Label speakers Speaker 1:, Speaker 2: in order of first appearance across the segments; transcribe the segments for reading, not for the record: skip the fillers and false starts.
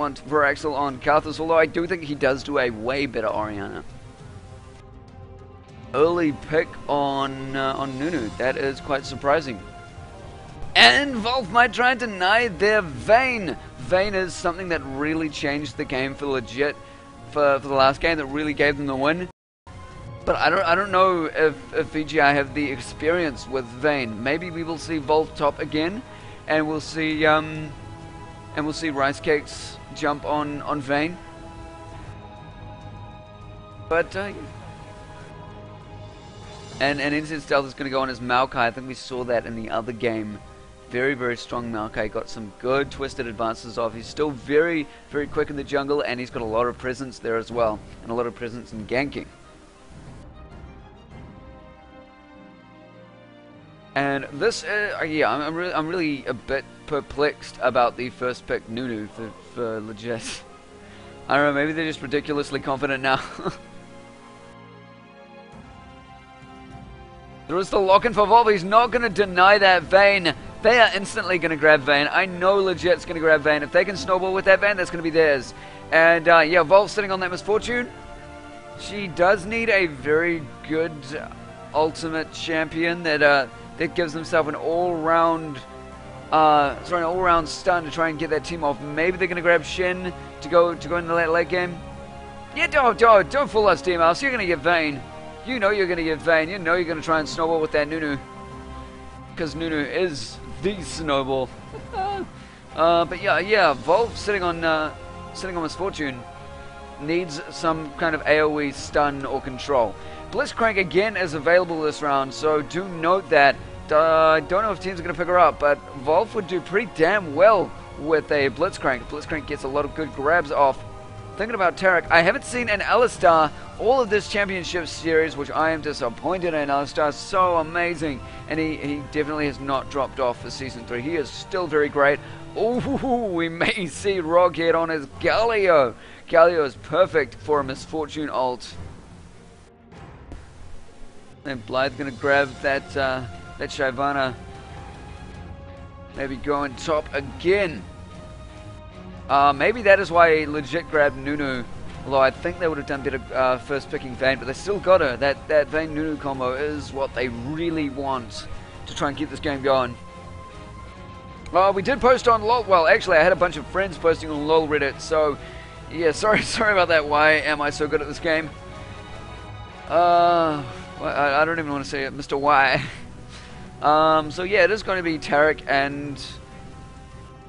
Speaker 1: want Veraxel on Karthus, although I do think he does do a way better Orianna. Early pick on Nunu. That is quite surprising. And Valve might try and deny their Vayne. Vayne is something that really changed the game for legit for the last game, that really gave them the win. But I don't know if VGR have the experience with Vayne. Maybe we will see Valve top again, and we'll see Rice Cakes jump on Vayne. But and Instant Stealth is going to go on as Maokai. I think we saw that in the other game. Very, very strong Maokai. Got some good twisted advances off. He's still very, very quick in the jungle, and he's got a lot of presence there as well, and a lot of presence in ganking. And this, yeah, I'm really a bit perplexed about the first pick Nunu for legit. I don't know. Maybe they're just ridiculously confident now. There is the lock-in for Valve. He's not going to deny that Vayne. They are instantly going to grab Vayne. I know legit's going to grab Vayne. If they can snowball with that Vayne, that's going to be theirs. And yeah, Valve sitting on that misfortune. She does need a very good ultimate champion that gives himself an all-round stun to try and get that team off. Maybe they're going to grab Shen to go in the late game. Yeah, don't fool us, Team House. You're going to get Vayne. You know you're going to get Vayne. You know you're going to try and snowball with that Nunu. Because Nunu is the snowball. But yeah, Valve sitting on Misfortune needs some kind of AoE stun or control. Blitzcrank again is available this round, so do note that. I don't know if teams are going to pick her up, but Valve would do pretty damn well with a Blitzcrank. Blitzcrank gets a lot of good grabs off. Thinking about Tarek, I haven't seen an Alistar all of this championship series, which I am disappointed in. Alistar is so amazing, and he definitely has not dropped off for Season 3. He is still very great. Ooh, we may see Rockhead on his Galio. Galio is perfect for a Misfortune ult. And Blythe's going to grab that Shyvana. Maybe going top again. Maybe that is why legit grabbed Nunu. Although I think they would have done better first picking Vayne, but they still got her. That Vayne Nunu combo is what they really want to try and keep this game going. We did post on LOL. Well, actually, I had a bunch of friends posting on LOL Reddit. So, yeah, sorry about that. Why am I so good at this game? Well, I don't even want to say it, Mr. Y. So yeah, it is going to be Tarek and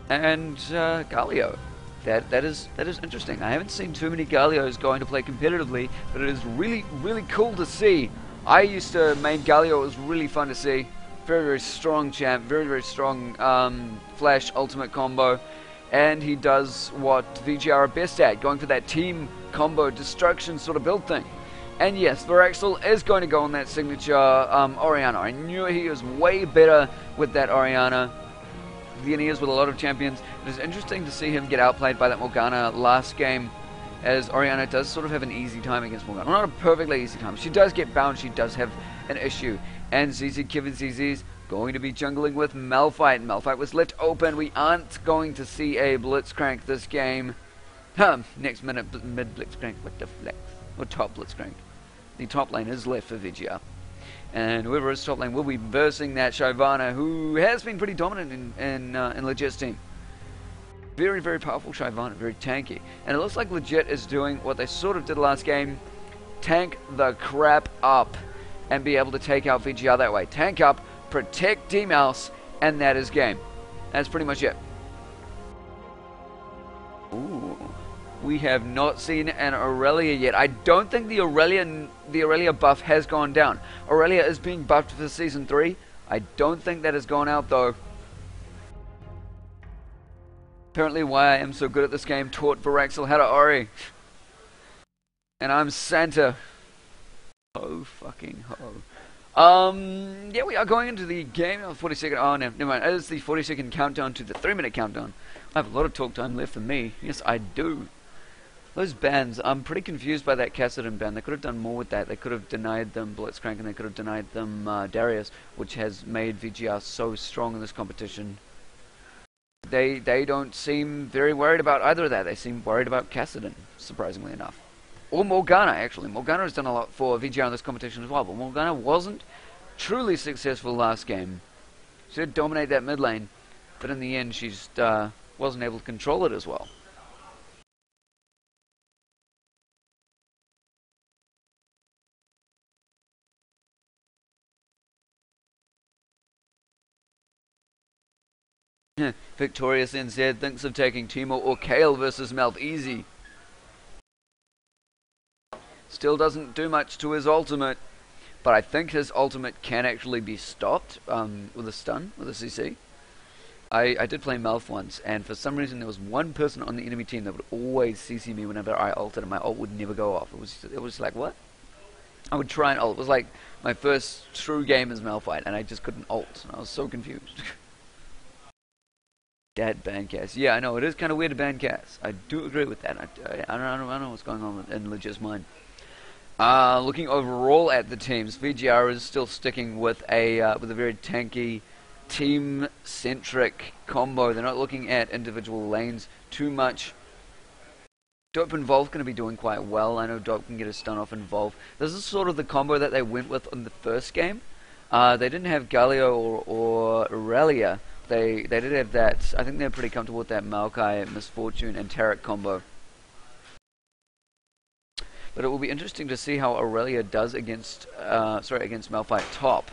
Speaker 1: Galio. That is interesting. I haven't seen too many Galios going to play competitively, but it is really, really cool to see. I used to main Galio. It was really fun to see. Very, very strong champ. Very, very strong flash ultimate combo. And he does what VGR are best at, going for that team combo destruction sort of build thing. And yes, Veraxel is going to go on that signature Orianna. I knew he was way better with that Orianna than he is with a lot of champions. It is interesting to see him get outplayed by that Morgana last game, as Orianna does sort of have an easy time against Morgana. Well, not a perfectly easy time. She does get bound. She does have an issue. And ZZ Kevin ZZ's going to be jungling with Malphite. Malphite was left open. We aren't going to see a Blitzcrank this game. Next minute, mid Blitzcrank. What the flex? Or top Blitzcrank. The top lane is left for VGR. And whoever is top lane will be versing that Shyvana, who has been pretty dominant in Legit's team. Very, very powerful Shyvana, very tanky. And it looks like Legit is doing what they sort of did last game. Tank the crap up and be able to take out VGR that way. Tank up, protect D-Mouse, and that is game. That's pretty much it. Ooh. We have not seen an Aurelia yet. I don't think the Aurelia buff has gone down. Aurelia is being buffed for Season 3. I don't think that has gone out though. Apparently why I am so good at this game taught Veraxel how to Ori. And I'm Santa. Oh fucking ho. Yeah, we are going into the game. 40-second. Oh, no, never mind. It is the 40-second countdown to the 3-minute countdown. I have a lot of talk time left for me. Yes, I do. Those bans, I'm pretty confused by that Cassidon ban. They could have done more with that. They could have denied them Blitzcrank, and they could have denied them Darius, which has made VGR so strong in this competition. They don't seem very worried about either of that. They seem worried about Kassadin, surprisingly enough. Or Morgana, actually. Morgana has done a lot for VGR in this competition as well, but Morgana wasn't truly successful last game. She did dominate that mid lane, but in the end she just wasn't able to control it as well. Victorious NZ thinks of taking Timo or Kale versus Melt easy. Still doesn't do much to his ultimate, but I think his ultimate can actually be stopped with a stun, with a CC. I did play Melf once, and for some reason there was one person on the enemy team that would always CC me whenever I ulted, and my ult would never go off. It was like, what? I would try and ult. It was like my first true game as Malphite, and I just couldn't ult, and I was so confused. That ban Cass. Yeah, I know, it is kind of weird to ban Cass. I do agree with that. I don't know what's going on in Legit's mind. Looking overall at the teams, VGR is still sticking with a very tanky, team-centric combo. They're not looking at individual lanes too much. Dope and Volv going to be doing quite well. I know Dope can get a stun off and Volv. This is sort of the combo that they went with in the first game. They didn't have Galio or Aurelia. They did have that. I think they're pretty comfortable with that Maokai, Misfortune, and Tarek combo. But it will be interesting to see how Aurelia does against Malphite top.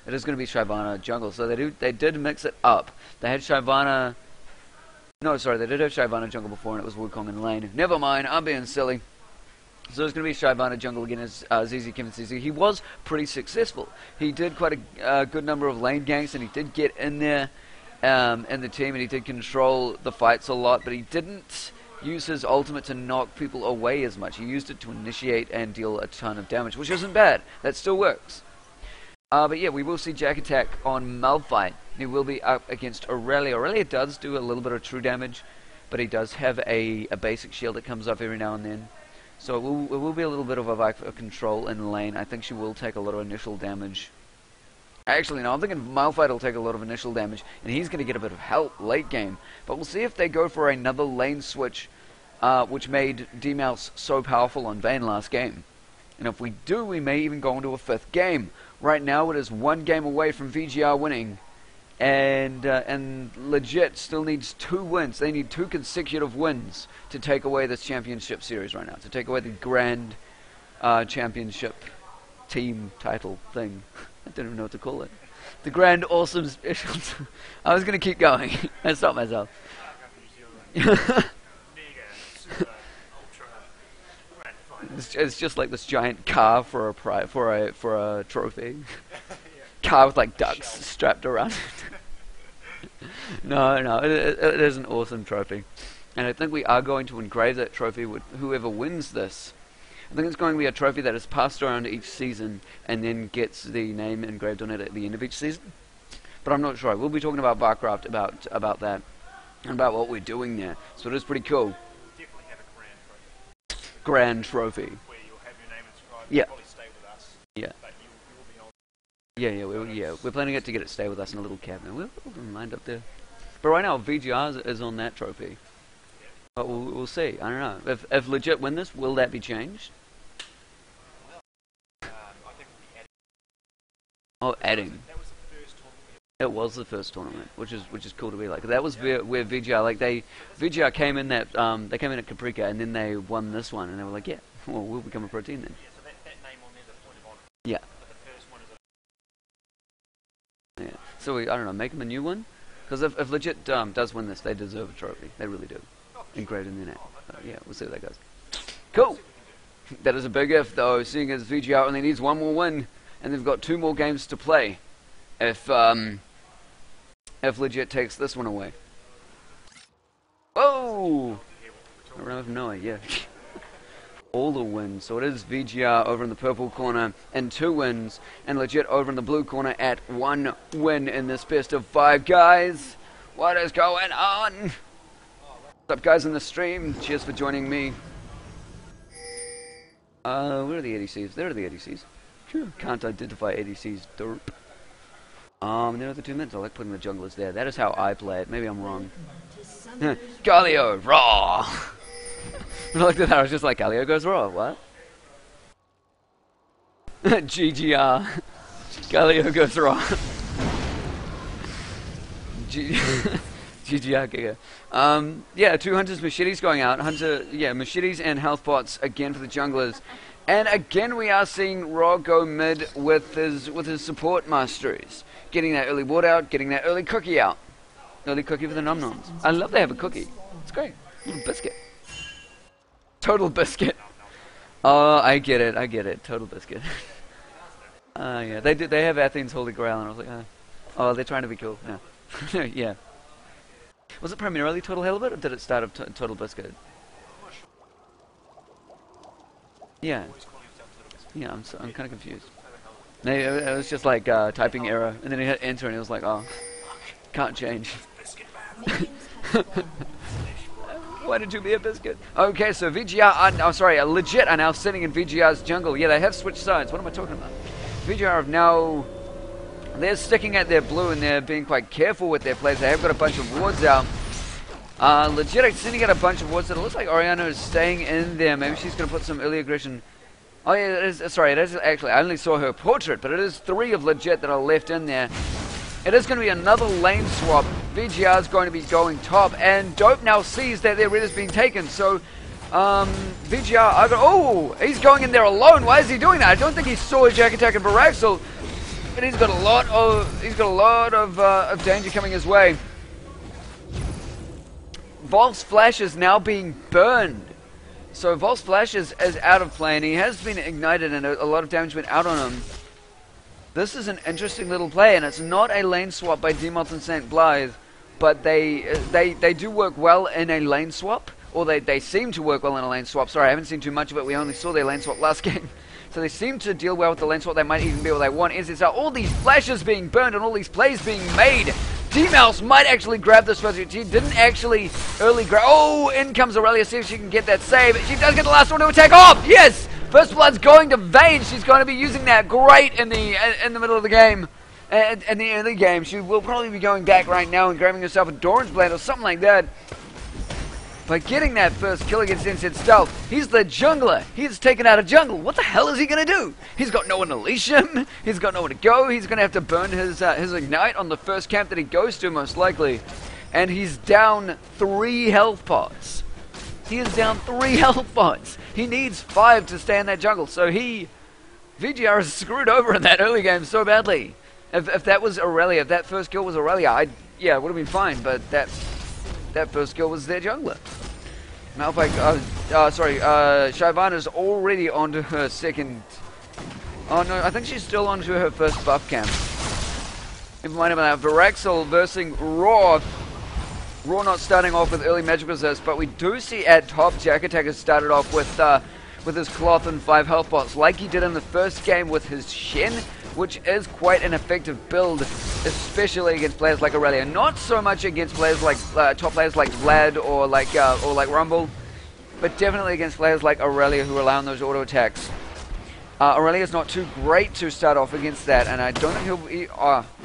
Speaker 1: It is going to be Shyvana jungle, so they did mix it up. They had Shyvana. No, sorry, they did have Shyvana jungle before, and it was Wukong in lane. Never mind, I'm being silly. So it's going to be Shyvana jungle against ZZ Kim and CZ. He was pretty successful. He did quite a good number of lane ganks, and he did get in there in the team, and he did control the fights a lot, but he didn't use his ultimate to knock people away as much. He used it to initiate and deal a ton of damage, which isn't bad. That still works. But yeah, we will see Jack Attack on Malphite. He will be up against Aurelia. Aurelia does do a little bit of true damage, but he does have a basic shield that comes up every now and then. So it will be a little bit of a fight for control in lane. I think she will take a lot of initial damage. Actually, no, I'm thinking Malphite will take a lot of initial damage, and he's going to get a bit of help late game. But we'll see if they go for another lane switch, which made D-Mouse so powerful on Vayne last game. And if we do, we may even go into a 5th game. Right now, it is 1 game away from VGR winning, and Legit still needs 2 wins. They need 2 consecutive wins to take away this championship series right now, to take away the grand championship team title thing. I don't even know what to call it. The Grand Awesome Special. I was going to keep going. I stopped myself. It's just like this giant car for a trophy. Car with like ducks strapped around it. No, it is an awesome trophy. And I think we are going to engrave that trophy with whoever wins this. I think it's going to be a trophy that is passed around each season and then gets the name engraved on it at the end of each season. But I'm not sure. We'll be talking about BarCraft about that and about what we're doing there. So it is pretty cool.
Speaker 2: We'll definitely have a
Speaker 1: Grand trophy.
Speaker 2: Where you'll have your name inscribed.
Speaker 1: Yeah.
Speaker 2: You'll probably stay with us.
Speaker 1: Yeah.
Speaker 2: But you will be on.
Speaker 1: We're planning it to get it stay with us in a little cabinet. We'll lined up there. But right now, VGR is on that trophy. But we'll see. I don't know. If Legit win this, will that be changed?
Speaker 2: I think we'll be adding.
Speaker 1: Oh, adding.
Speaker 2: That was the first tournament.
Speaker 1: It was the first tournament, which is cool to be like. That was where VGR VGR came in at Caprica, and then they won this one, and they were like, yeah, well, we'll become a pro team then.
Speaker 2: Yeah, so that name on there is a point of honor.
Speaker 1: Yeah.
Speaker 2: But the first one is
Speaker 1: Yeah. So I don't know, make them a new one, because if Legit does win this, they deserve a trophy. They really do. Engraved in their name. Yeah, we'll see how that goes. Cool. That is a big if, though, seeing as VGR only needs 1 more win, and they've got 2 more games to play. If Legit takes this one away. Oh! I ran with Noah, yeah. All the wins. So it is VGR over in the purple corner and 2 wins, and Legit over in the blue corner at 1 win in this best of 5, guys. What is going on? What's up, guys, in the stream? Cheers for joining me. Where are the ADCs? There are the ADCs. Can't identify ADCs. Derp. There are the 2 minutes. I like putting the junglers there. That is how I play it. Maybe I'm wrong. Galio, raw! When I looked at that, I was just like, Galio goes raw. What? GGR. Galio goes raw. GGR.Giga. Yeah, 2 hunters, machetes going out. Machetes and health pots again for the junglers. And again, we are seeing Raw go mid with his support masteries. Getting that early ward out, getting that early cookie out. Early cookie for the nom-noms. I love they have a cookie. It's great. Little biscuit. Total biscuit. Oh, I get it. Total biscuit. Yeah, they have Athene's Holy Grail, and I was like, oh, they're trying to be cool. Yeah. Yeah. Was it primarily Total Halibut, or did it start of Total Biscuit? Yeah. Yeah, I'm kind of confused. Maybe it was just like typing error, and then he hit enter, and it was like, oh, can't change. Why did you be a biscuit? Okay, so VGR, Legit are now sitting in VGR's jungle. Yeah, they have switched sides. What am I talking about? VGR have now... They're sticking at their blue, and they're being quite careful with their plays. They have got a bunch of wards out. Legit are sending out a bunch of wards. It looks like Oriana is staying in there. Maybe she's going to put some early aggression. Oh yeah, it is. Sorry, it is actually. I only saw her portrait, but it is 3 of Legit that are left in there. It is going to be another lane swap. VGR is going to be going top, and Dope now sees that their red is being taken. So, VGR. Oh, he's going in there alone. Why is he doing that? I don't think he saw Jack Attack and Baraxel. But he's got a lot of danger coming his way. Vol's flash is now being burned. So Vol's flash is out of play, and he has been ignited, and a lot of damage went out on him. This is an interesting little play, and it's not a lane swap by Demoth and St. Blythe, but they do work well in a lane swap, or they seem to work well in a lane swap. Sorry, I haven't seen too much of it. We only saw their lane swap last game. So they seem to deal well with the lane swap. They might even be what they want. Is all these flashes being burned and all these plays being made. D-Mouse might actually grab this first. She didn't actually early grab. Oh, in comes Aurelia. See if she can get that save. She does get the last one to attack off. Yes! First Blood's going to Vayne. She's going to be using that great in the middle of the game. In the early game. She will probably be going back right now and grabbing herself a Doran's Blade or something like that. By getting that first kill against Instant Stealth, he's the jungler. He's taken out a jungle. What the hell is he going to do? He's got no one to leash him. He's got nowhere to go. He's going to have to burn his Ignite on the first camp that he goes to, most likely. And he's down 3 health pots. He is down 3 health pots. He needs 5 to stay in that jungle. So VGR is screwed over in that early game so badly. If that was Aurelia, if that first kill was Aurelia, it would have been fine. But that first kill was their jungler. Malphite, Shyvana's already onto her second... Oh no, I think she's still onto her first buff camp. Never mind about that. Varaxel versus Raw. Raw not starting off with early magic resist, but we do see at top Jack Attack has started off with his cloth and 5 health pots, like he did in the first game with his Shen, which is quite an effective build, especially against players like Aurelia. Not so much against players like top players like Vlad or like Rumble, but definitely against players like Aurelia who rely on those auto attacks. Aurelia's not too great to start off against that, and I don't think he'll be...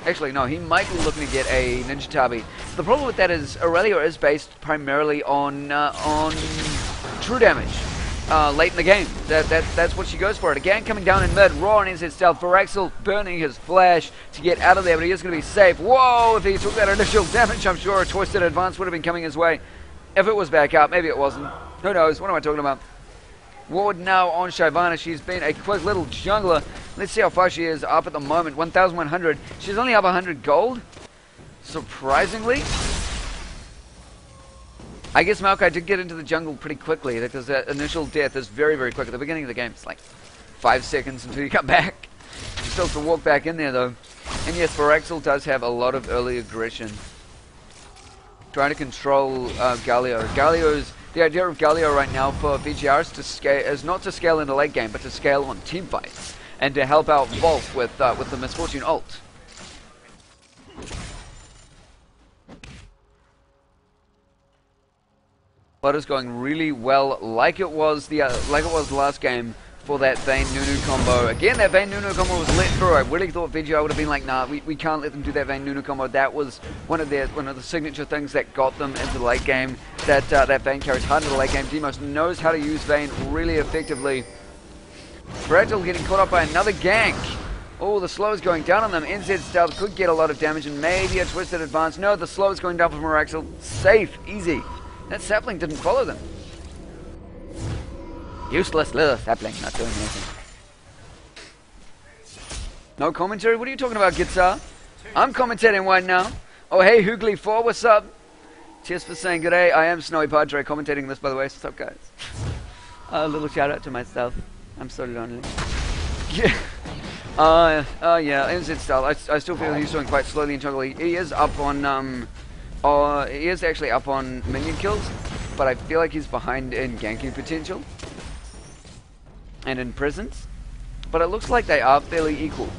Speaker 1: actually, no, he might be looking to get a Ninja Tabi. The problem with that is Aurelia is based primarily on true damage. Late in the game. That's what she goes for. It again, coming down in mid, Raw and his stealth. Varaxel burning his flash to get out of there, but he is going to be safe. Whoa! If he took that initial damage, I'm sure a Twisted Advance would have been coming his way. If it was back up, maybe it wasn't. Who knows? What am I talking about? Ward now on Shyvana. She's been a quick little jungler. Let's see how far she is up at the moment. 1,100. She's only up 100 gold. Surprisingly. I guess Maokai did get into the jungle pretty quickly because that initial death is very, very quick. At the beginning of the game, it's like 5 seconds until you come back. You still have to walk back in there, though. And yes, Varaxel does have a lot of early aggression. Trying to control Galio. The idea of Galio right now for VGR is not to scale in the late game, but to scale on team fights. And to help out Volt with the Misfortune ult. But it's going really well, like it was the last game for that Vayne Nunu combo. Again, that Vayne Nunu combo was let through. I really thought VGR would have been like, nah, we can't let them do that Vayne Nunu combo. That was one of the signature things that got them into the late game. That Vayne carries hard into the late game. Demos knows how to use Vayne really effectively. Fragile getting caught up by another gank. Oh, the slow is going down on them. NZ Stealth could get a lot of damage and maybe a twisted advance. No, the slow is going down for Miraxel. Safe, easy. That sapling didn't follow them. Useless little sapling, not doing anything. No commentary? What are you talking about, Guitar? I'm commentating right now. Oh, hey, Hoogly4, what's up? Cheers for saying good day. I am SnowyPadre commentating this, by the way. What's up, guys? A little shout out to myself. I'm so lonely. Yeah. Yeah, NZ style. I still feel he's doing quite slowly in jungle. He is up on, he is actually up on minion kills, but I feel like he's behind in ganking potential and in presence. But it looks like they are fairly equal.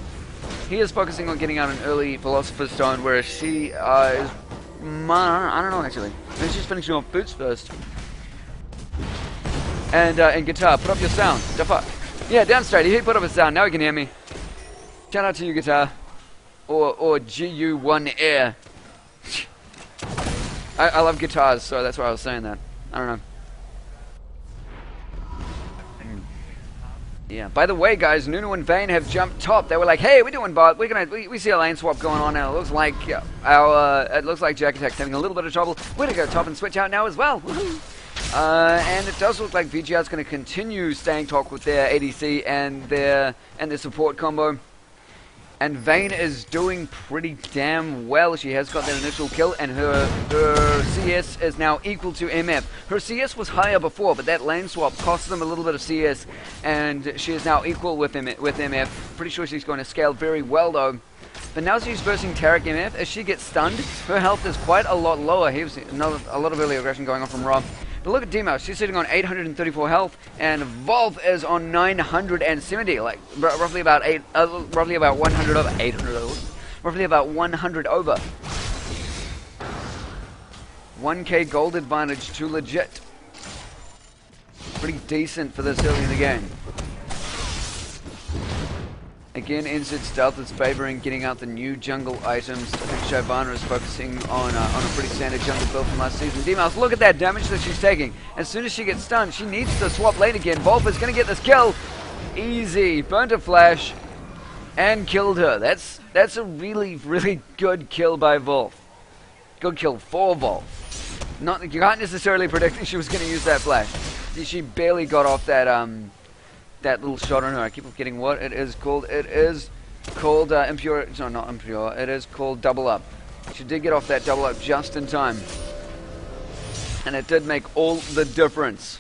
Speaker 1: He is focusing on getting out an early Philosopher's Stone, whereas she is, I don't know actually. Maybe she's finishing off boots first. And Guitar, put up your sound. The fuck? Yeah, down straight. He put up a sound. Now he can hear me. Shout out to you, Guitar. Or GU1 Air. I love guitars, so that's why I was saying that. I don't know. Yeah. By the way, guys, Nunu and Vayne have jumped top. They were like, "Hey, we're doing bot. We see a lane swap going on now. It looks like Jack Attack's having a little bit of trouble. We're gonna go top and switch out now as well." And it does look like VGR's going to continue staying top with their ADC and their support combo. And Vayne is doing pretty damn well. She has got that initial kill, and her CS is now equal to MF. Her CS was higher before, but that lane swap cost them a little bit of CS, and she is now equal with MF. Pretty sure she's going to scale very well, though. But now she's versing Tarek MF. As she gets stunned, her health is quite a lot lower. Here's a lot of early aggression going on from Rob. But look at Demos, she's sitting on 834 health, and Volv is on 970, like roughly about 100 over, 800 over, roughly about 100 over. 1k gold advantage to legit. Pretty decent for this early in the game. Again, NZ Stealth is favouring getting out the new jungle items. I think Shyvana is focusing on a pretty standard jungle build from last season. D-Mouse, look at that damage that she's taking. As soon as she gets stunned, she needs to swap lane again. Volv is going to get this kill. Easy. Burnt a flash and killed her. That's a really, really good kill by Volv. Good kill for Volv. You can't necessarily predict she was going to use that flash. She barely got off that little shot on her. I keep forgetting what it is called. It is called Impure. No, not Impure. It is called Double Up. She did get off that double up just in time. And it did make all the difference.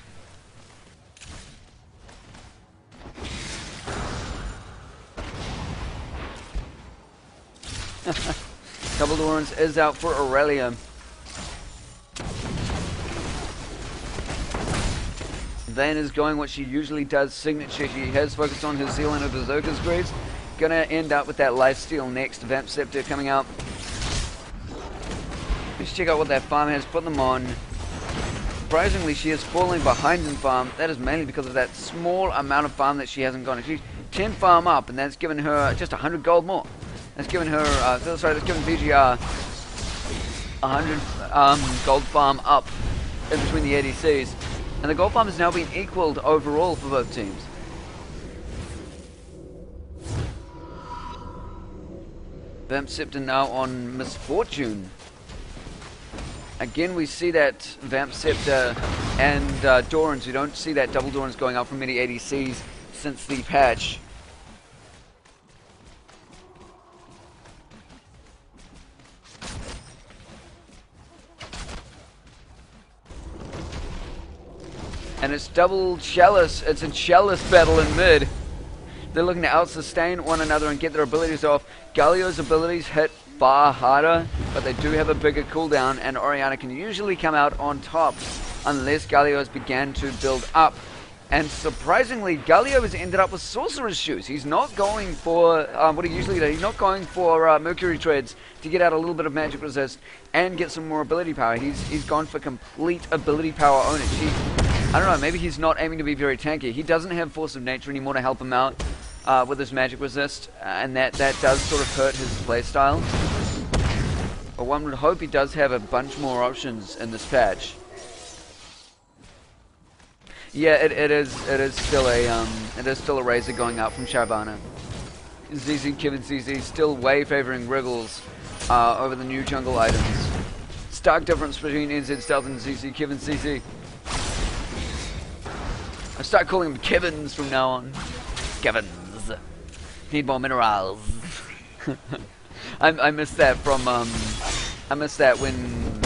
Speaker 1: Double Dorrance is out for Aurelia. Vayne is going what she usually does, signature. She has focused on her Zeal and her Berserker's Greaves. Gonna end up with that lifesteal next. Vamp Scepter coming out. Let's check out what that farm has. Put them on. Surprisingly, she is falling behind in farm. That is mainly because of that small amount of farm that she hasn't gone. She's 10 farm up, and that's given her just 100 gold more. That's given her, that's given VGR 100 gold farm up in between the ADCs. And the gold farm has now been equaled overall for both teams. Vamp Scepter now on Misfortune. Again, we see that Vamp Scepter and Dorans. We don't see that double Dorans going out from many ADCs since the patch. And it's double Chalice. It's a Chalice battle in mid. They're looking to out-sustain one another and get their abilities off. Galio's abilities hit far harder, but they do have a bigger cooldown, and Orianna can usually come out on top unless Galio's began to build up. And surprisingly, Galio has ended up with Sorcerer's Shoes. He's not going for what he usually does. He's not going for Mercury Treads to get out a little bit of magic resist and get some more ability power. He's gone for complete ability power ownership. I don't know, maybe he's not aiming to be very tanky. He doesn't have Force of Nature anymore to help him out with his magic resist, and that does sort of hurt his playstyle. But one would hope he does have a bunch more options in this patch. Yeah, it is still a razor going out from Shyvana. ZZ Kevin ZZ still way favoring Wriggles over the new jungle items. Stark difference between NZ Stealth and ZZ Kevin ZZ. I start calling them Kevins from now on. Kevins. Need more minerals. I missed that from I missed that when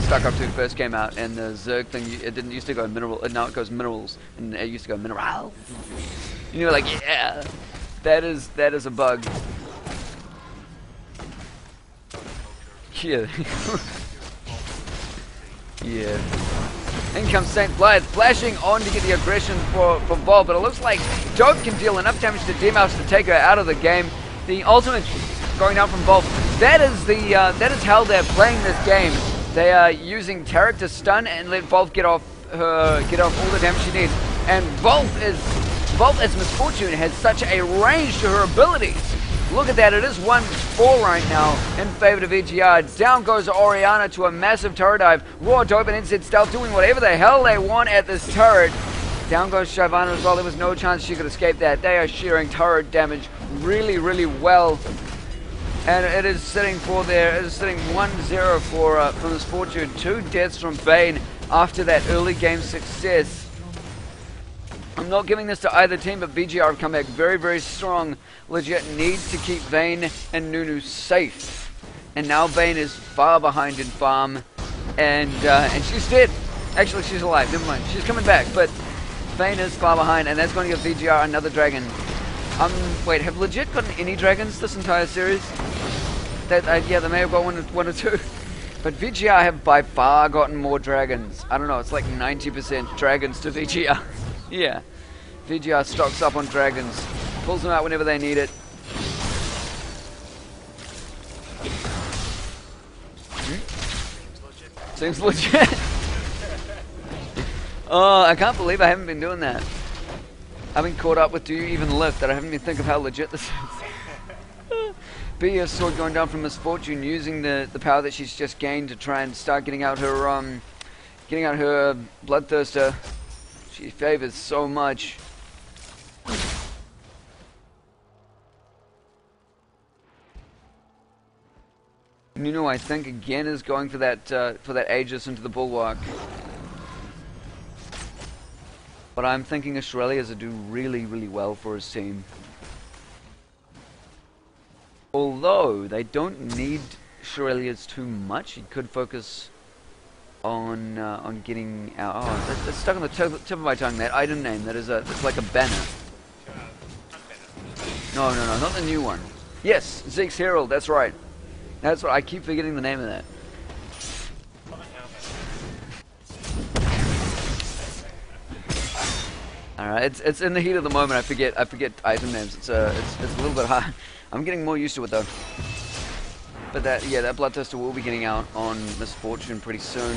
Speaker 1: StarCraft 2 first came out, and the Zerg thing, it didn't used to go mineral, now it goes minerals, and it used to go minerals. And you were like, yeah, that is a bug. Yeah. Yeah. In comes St. Blythe, flashing on to get the aggression for Vol, but it looks like Dope can deal enough damage to Demouse to take her out of the game. The ultimate going down from Vol. That is how they're playing this game. They are using Tarek to stun and let Volv get off all the damage she needs. And Volv as Misfortune has such a range to her abilities. Look at that, it is 1-4 right now in favor of VGR. Down goes Oriana to a massive turret dive. Raw, Dope, and NZ Stealth doing whatever the hell they want at this turret. Down goes Shyvana as well. There was no chance she could escape that. They are sharing turret damage really, really well. And it is sitting 1-0 for Misfortune. 2 deaths from Vayne after that early game success. I'm not giving this to either team, but VGR have come back very, very strong. Legit need to keep Vayne and Nunu safe. And now Vayne is far behind in farm. And she's dead. Actually, she's alive. Never mind. She's coming back. But Vayne is far behind, and that's going to give VGR another dragon. Wait, have Legit gotten any dragons this entire series? Yeah, they may have got one or two. But VGR have by far gotten more dragons. I don't know, it's like 90% dragons to VGR. Yeah. VGR stocks up on dragons. Pulls them out whenever they need it. Seems legit. Oh, I can't believe I haven't been doing that. I've been caught up with Do You Even Live that I haven't even think of how legit this is. BS sword going down from Misfortune, using the power that she's just gained to try and start getting out her Bloodthirster. She favors so much. Nuno, I think again is going for that Aegis into the Bulwark. But I'm thinking Australia's will do really, really well for his team. Although they don't need Shirelia's too much, he could focus on getting out. Oh, it's stuck on the tip of my tongue. That item name. It's like a banner. No, not the new one. Yes, Zeke's Herald. That's right. That's what I keep forgetting the name of that. Alright, it's in the heat of the moment. I forget item names. It's a little bit hard. I'm getting more used to it though. But that Bloodthirster will be getting out on Misfortune pretty soon.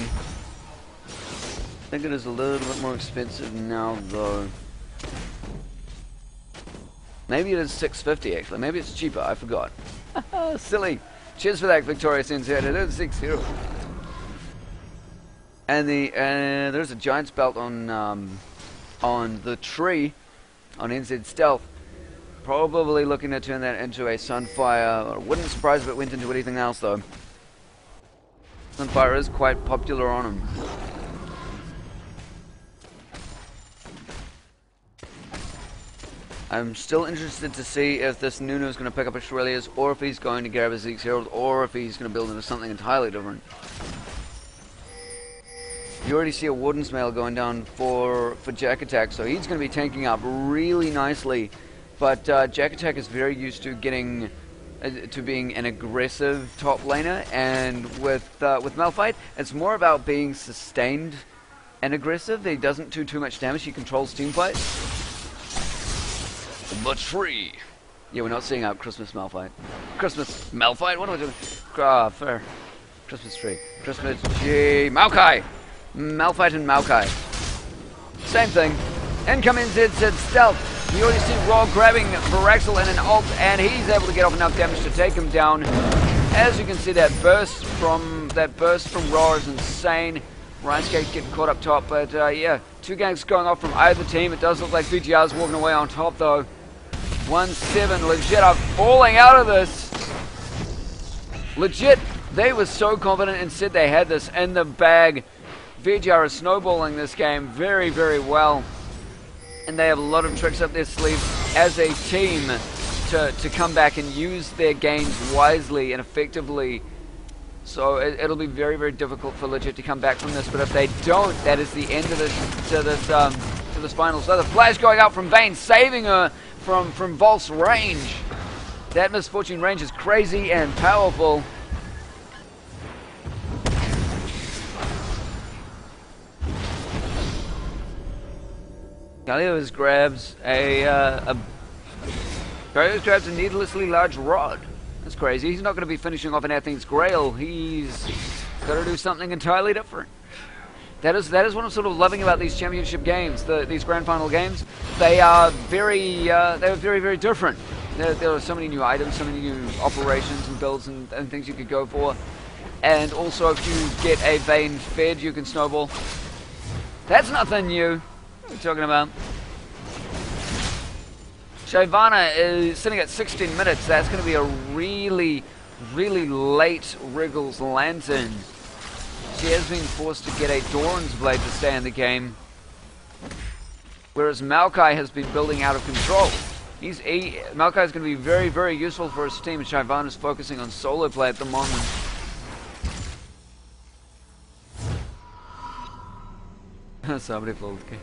Speaker 1: I think it is a little bit more expensive now though. Maybe it is $6.50 actually. Maybe it's cheaper. I forgot. Silly. Cheers for that, Victorious NZ. It is 6-0. And there's a Giant's Belt on the tree on NZ Stealth. Probably looking to turn that into a Sunfire. Wouldn't surprise if it went into anything else though. Sunfire is quite popular on him. I'm still interested to see if this Nuno is going to pick up a Shirelia's, or if he's going to grab a Zeke's Herald, or if he's going to build into something entirely different. You already see a Warden's Mail going down for Jack Attack, so he's going to be tanking up really nicely. But Jack Attack is very used to getting to being an aggressive top laner, and with Malphite, it's more about being sustained and aggressive. He doesn't do too much damage. He controls teamfights. The tree. Yeah, we're not seeing out Christmas Malphite. Christmas Malphite? What am I doing? Ah, fair. Christmas tree. Christmas G. Maokai! Malphite and Maokai. Same thing. Income NZ said stealth. You already see Raw grabbing Veraxel in an ult, and he's able to get off enough damage to take him down. As you can see, that burst from Raw is insane. RiceGate getting caught up top, but yeah, 2 ganks going off from either team. It does look like VGR's walking away on top though. 1-7, legit are falling out of this. Legit, they were so confident and said they had this in the bag. VGR is snowballing this game very, very well. And they have a lot of tricks up their sleeve as a team to come back and use their gains wisely and effectively. So it'll be very, very difficult for Legit to come back from this. But if they don't, that is the end of this final. So the flash going out from Vayne, saving her from Volt's range. That Misfortune range is crazy and powerful. Galio's grabs a needlessly large rod. That's crazy. He's not going to be finishing off an Athens Grail. He's got to do something entirely different. That is what I'm sort of loving about these championship games, these grand final games. They are very different. There are so many new items, so many new operations and builds and things you could go for. And also, if you get a Vayne fed, you can snowball. That's nothing new. What are we talking about? Shyvana is sitting at 16 minutes. That's going to be a really, really late Wriggles Lantern. She has been forced to get a Doran's Blade to stay in the game. Whereas Maokai has been building out of control. Maokai is going to be very, very useful for his team. Shyvana is focusing on solo play at the moment. Somebody floors the game.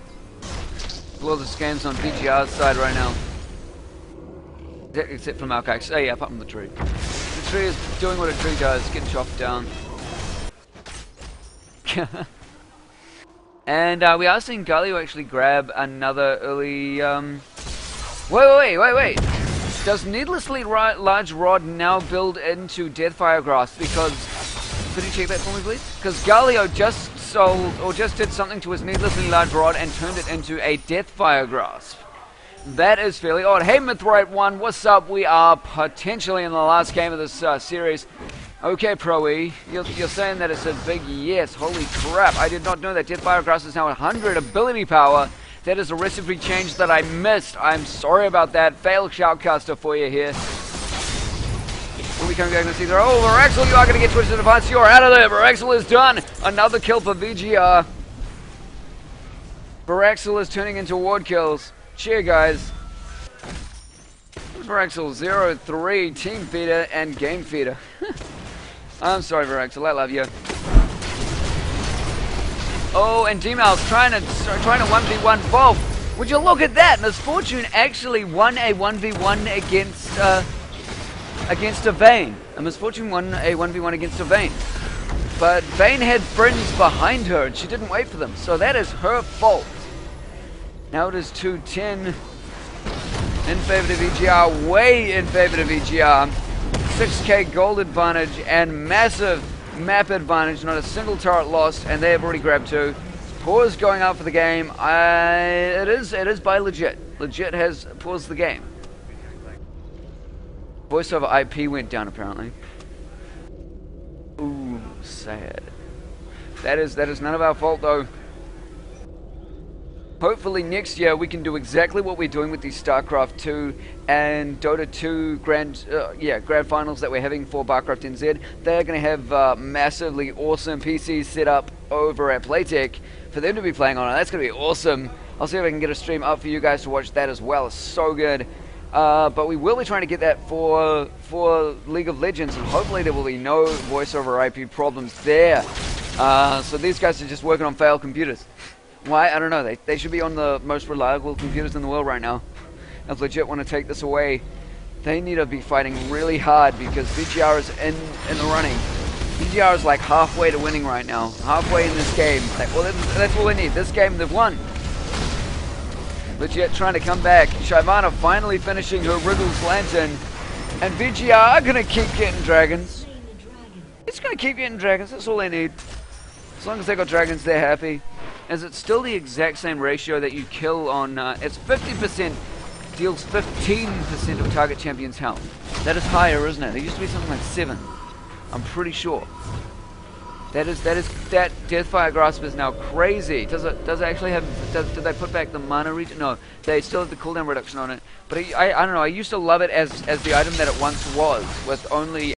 Speaker 1: Floors the games on VGR's side right now. Except for Maokai. Oh yeah, apart from the tree. The tree is doing what a tree does, getting chopped down. And we are seeing Galio actually grab another early... Wait. Does Needlessly Large Rod now build into Deathfire Grasp? Because... Could you check that for me, please? Because Galio just sold, or just did something to his Needlessly Large Rod and turned it into a Deathfire Grasp. That is fairly odd. Hey, Mythrite1, what's up? We are potentially in the last game of this series. Okay, Pro-E, you're saying that it's a big yes. Holy crap, I did not know that Deathfire Grasp is now 100 ability power. That is a recipe change that I missed. I'm sorry about that. Failed shoutcaster for you here. We'll be coming back and see there. Oh, Veraxel, you are going to get twisted advance. You're out of there. Veraxel is done. Another kill for VGR. Veraxel is turning into ward kills. Cheer, guys. Veraxel 0-3, Team Feeder, and Game Feeder. I'm sorry, Veraxel. I love you. Oh, and D-Mouse trying to 1v1 Volk. Would you look at that? Misfortune actually won a 1v1 against a Vayne. Misfortune won a 1v1 against a Vayne. But Vayne had friends behind her, and she didn't wait for them. So that is her fault. Now it is 2-10 in favor of VGR, way in favor of VGR. 6k gold advantage and massive map advantage, not a single turret lost, and they have already grabbed 2. Pause going out for the game. It is by Legit. Legit has paused the game. Voice over IP went down apparently. Ooh, sad. That is none of our fault though. Hopefully next year we can do exactly what we're doing with these StarCraft 2 and Dota 2 grand finals that we're having for BarCraftNZ. They're going to have massively awesome PCs set up over at Playtech for them to be playing on. That's going to be awesome. I'll see if I can get a stream up for you guys to watch that as well. It's so good. But we will be trying to get that for League of Legends, and hopefully there will be no voice over IP problems there. So these guys are just working on failed computers. Why? I don't know. They should be on the most reliable computers in the world right now. If Legit want to take this away, they need to be fighting really hard because VGR is in the running. VGR is like halfway to winning right now. Halfway in this game. Well, that's all they need. This game, they've won. Legit trying to come back. Shyvana finally finishing her Wriggles Lantern. And VGR are going to keep getting dragons. It's going to keep getting dragons. That's all they need. As long as they got dragons, they're happy. Is it still the exact same ratio that you kill on... it's 50% deals 15% of target champion's health. That is higher, isn't it? It used to be something like 7. I'm pretty sure. That Deathfire Grasp is now crazy. Does it actually have... Did they put back the mana regen? No, they still have the cooldown reduction on it. But I don't know, I used to love it as the item that it once was, with only